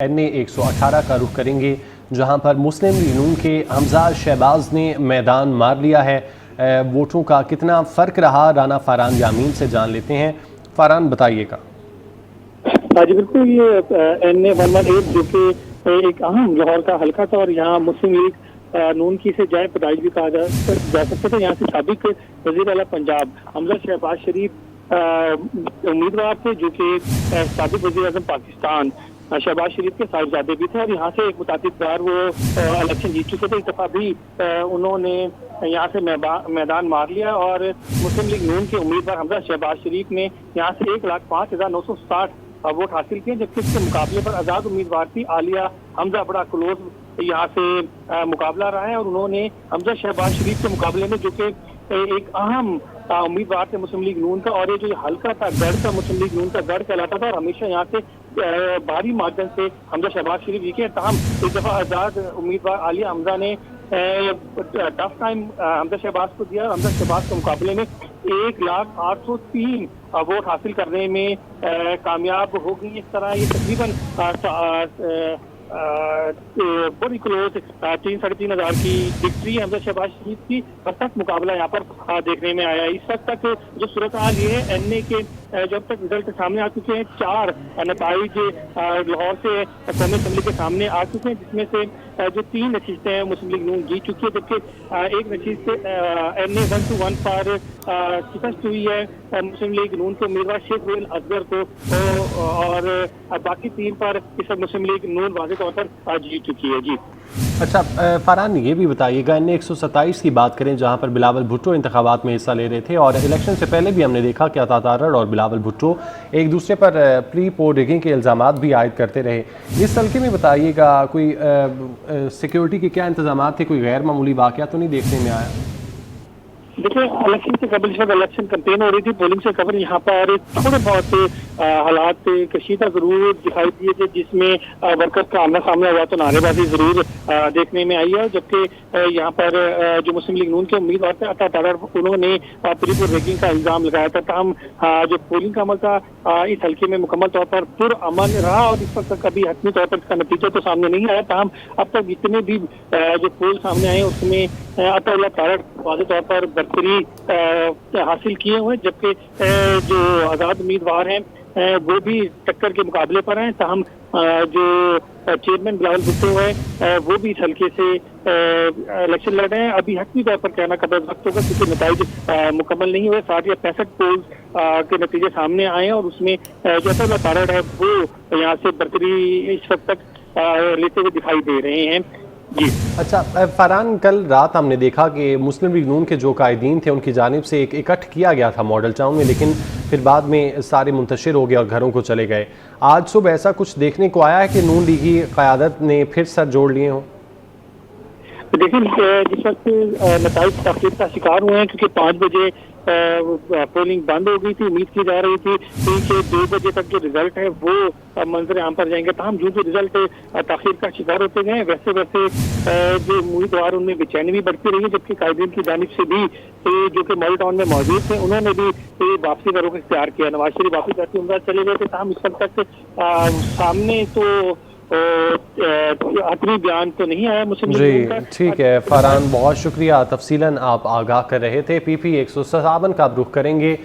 NA 118 का रुख करेंगे, जहां पर मुस्लिम लीग नून के हमजा शहबाज ने मैदान मार लिया है। वोटों का कितना फ़र्क रहा, राना फ़रहान यामीन से जान लेते हैं। फ़रहान बताइएगा। जी बिल्कुल, ये NA 118 जो कि एक अहम लाहौर का हल्का था और यहाँ मुस्लिम लीग नून की से जाए पैदाइश भी कहा जा सकता था। यहाँ से साबिक वज़ीर आला पंजाब हमजा शहबाज शरीफ उम्मीदवार थे, जो कि साबिक वज़ीर आज़म पाकिस्तान शहबाज शरीफ के साहिबजादे भी थे और यहाँ से एक मुताबिक बार वो इलेक्शन जीत चुके थे। इस दफा भी उन्होंने यहाँ से मैदान मार लिया और मुस्लिम लीग नून के उम्मीदवार हमजा शहबाज शरीफ ने यहाँ से 1,05,960 वोट हासिल किए, जबकि इसके मुकाबले पर आज़ाद उम्मीदवार थी आलिया हमजा बड़ा क्लोज यहाँ से मुकाबला रहा है और उन्होंने हमजा शहबाज शरीफ के मुकाबले में, जो कि एक अहम उम्मीदवार थे मुस्लिम लीग नून का, और ये जो हल्का था गढ़ का, मुस्लिम लीग नून का गढ़ कहलाता था और हमेशा यहाँ से भारी मार्जिन से हमजा शहबाज शरीफ जीते। तमाम इस दफा आज़ाद उम्मीदवार आलिया हमजा ने टफ टाइम हमजा शहबाज को दिया। हमजा शहबाज के मुकाबले में 1,08,03 वोट हासिल करने में कामयाब हो गई। इस तरह ये तकरीबन बड़ी क्लोज 3-3.5 हज़ार की विक्ट्री हमजा शहबाज शरीफ की सख्त मुकाबला यहाँ पर देखने में आया। इस वक्त तक जो सूरत हाल ये है, NA के जब तक रिजल्ट सामने आ चुके हैं, 4 नताइज लाहौर से कौमी असम्बली के सामने आ चुके हैं, जिसमें से जो 3 नशीस्तें हैं मुस्लिम लीग नून जीत चुकी है, जबकि एक नशीस्त NA 121 पर शिकस्त हुई है मुस्लिम लीग नून के उम्मीदवार शेख रुएल असगर को, और बाकी 3 पर इस वक्त मुस्लिम लीग नून वाज़ेह तौर पर जीत चुकी है। जी अच्छा फ़रहान, ये भी बताइएगा, NA 127 की बात करें, जहां पर बिलावल भुट्टो इंतखाबात में हिस्सा ले रहे थे और इलेक्शन से पहले भी हमने देखा कि अता तारड़ और बिलावल भुट्टो एक दूसरे पर प्री पोल रिगिंग के इल्ज़ामात भी आयद करते रहे। इस हल्के में बताइएगा, कोई सिक्योरिटी के क्या इंतजाम थे, कोई गैर मामूली वाक़या तो नहीं देखने में आया? देखिए, इलेक्शन से कबल जब इलेक्शन कैंपेन हो रही थी, पोलिंग से कबल यहाँ पर थोड़े बहुत हालात कशीदा जरूर दिखाई दिए थे, जिसमें वर्कर का आमना सामना हुआ तो नारेबाजी जरूर देखने में आई है। जबकि यहाँ पर जो मुस्लिम लीग नून के उम्मीदवार थे अता तारड़, उन्होंने प्री पोल रिगिंग का इल्जाम लगाया था। तमाम जो पोलिंग का अमल था इस हल्के में मुकम्मल तौर पर पुरअमन रहा और इस वक्त कभी हतमी तौर पर इसका नतीजा तो सामने नहीं आया। तमाम अब तक जितने भी जो पोल सामने आए उसमें अता तारड़ वाज़ेह तौर पर बरतरी हासिल किए हुए, जबकि जो आज़ाद उम्मीदवार हैं वो भी टक्कर के मुकाबले पर हैं। तमाम जो चेयरमैन बिलावल भुट्टो है वो भी इस हल्के से इलेक्शन लड़ रहे हैं। अभी हतमी तौर पर कहना कदर वक्त होगा, क्योंकि नतीजे मुकम्मल नहीं हुए। 65 पोल्स के नतीजे सामने आए हैं और उसमें जो अता तारड़ है वो यहाँ से बरतरी इस वक्त तक लेते हुए दिखाई दे रहे हैं। जी अच्छा फ़रहान, कल रात हमने देखा कि मुस्लिम लीग नून के जो कायदीन थे उनकी जानिब से एक इकट्ठ किया गया था मॉडल टाउन में, लेकिन फिर बाद में सारे मुंतशिर हो गए और घरों को चले गए। आज सुबह ऐसा कुछ देखने को आया है कि नून लीगी क़यादत ने फिर सर जोड़ लिए हों? देखिए, जिस वक्त नताइज तखलीफ का शिकार हुए हैं, क्योंकि 5 बजे पोलिंग बंद हो गई थी, उम्मीद की जा रही थी कि 2 बजे तक जो रिजल्ट है वो मंजर आम पर जाएंगे। तमाम जो रिजल्ट ताखीर का शिकार होते गए, वैसे वैसे जो उम्मीदवार उनमें बेचैनी भी बढ़ती रही, जबकि कायदीन की जानिब से भी जो कि मॉडल टाउन में मौजूद थे उन्होंने भी वापसी का रुख इख्तियार किया। नवाज शरीफ वापस करते उम्र चले गए थे। तमाम इस वक्त तक सामने तो बयान तो नहीं आया मुस्लिम लीग का। ठीक है फ़रहान, बहुत शुक्रिया, तफसीलन आप आगाह कर रहे थे। PP 157 का आप रुख करेंगे,